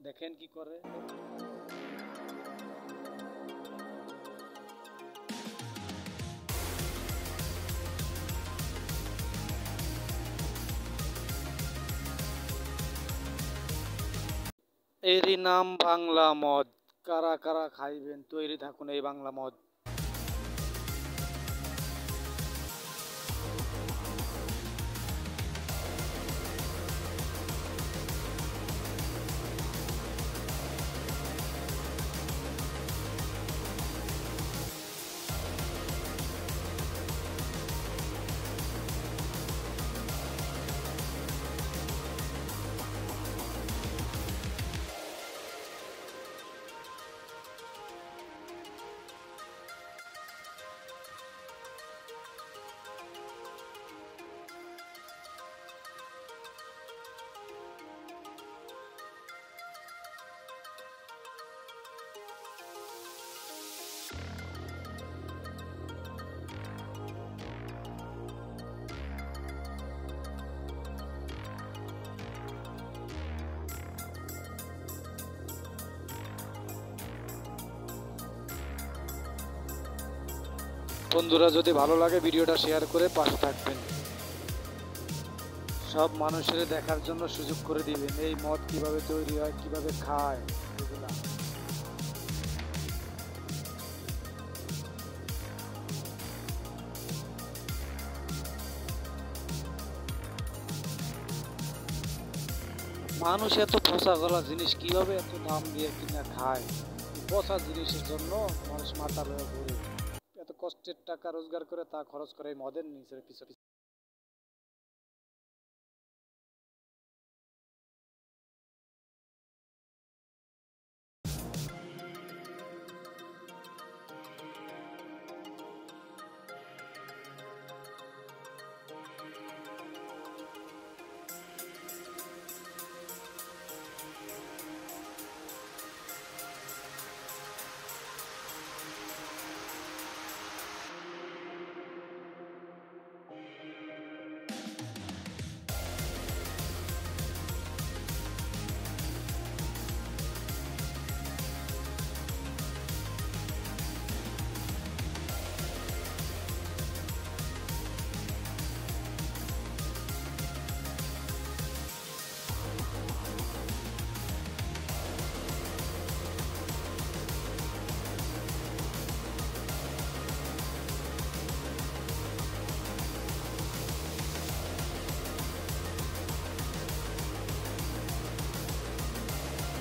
দেখেন কি করে। এরই নাম বাংলা মদ। কারা কারা খাইবেন তৈরি থাকুন এই বাংলা মদ। বন্ধুরা, যদি ভালো লাগে ভিডিওটা শেয়ার করে পাশে থাকবেন। সব মানুষের দেখার জন্য সুযোগ করে দিবেন এই মদ কিভাবে তৈরি হয়, কিভাবে খায় এগুলা। মানুষ এত পচা গলা জিনিস কিভাবে এত দাম দিয়ে কিনা খায়? পচা জিনিসের জন্য মানুষ মাথা ব্যথা করে এত কষ্টের টাকা রোজগার করে তা খরচ করে এই মদের নিচে পিছনে।